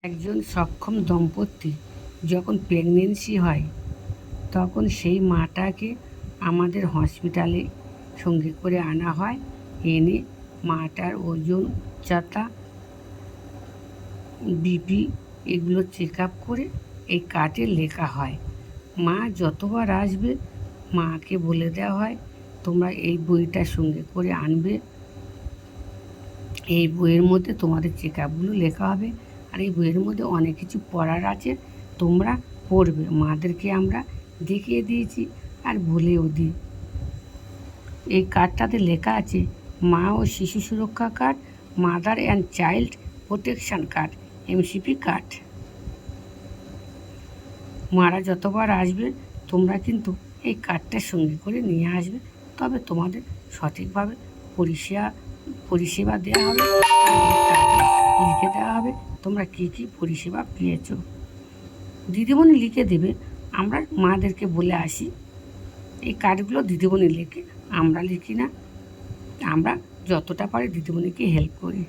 একজন সক্ষম দম্পতি যখন প্রেগনেন্সি হয় তখন সেই মাটাকে আমাদের হসপিটালে সঙ্গে করে আনা হয়। এনে মাটার ওজন, উচ্চতা, বিপি এগুলো চেক আপ করে এই কার্ডে লেখা হয়। মা যতবার আসবে মাকে বলে দেওয়া হয় তোমরা এই বইটা সঙ্গে করে আনবে। এই বইয়ের মধ্যে তোমাদের চেক আপগুলো লেখা হবে। আর এই বইয়ের মধ্যে অনেক কিছু পড়ার আছে, তোমরা পড়বে। মাদেরকে আমরা দেখিয়ে দিয়েছি আর বলেও দিই। এই কার্ডটাতে লেখা আছে মা ও শিশু সুরক্ষা card, mother and child protection card, MCP card. মারা যতবার আসবে তোমরা কিন্তু এই কার্ডটার সঙ্গে করে নিয়ে আসবে, তবে তোমাদের সঠিকভাবে পরিষেবা দেওয়া হবে। লিখে দেওয়া হবে তোমরা কী কী পরিষেবা পেয়েছ। দিদিমণি লিখে দেবে, আমরা মাদেরকে বলে আসি এই কার্ডগুলো দিদিমণি লেখে, আমরা লিখি না। আমরা যতটা পারি দিদিমণিকে হেল্প করি।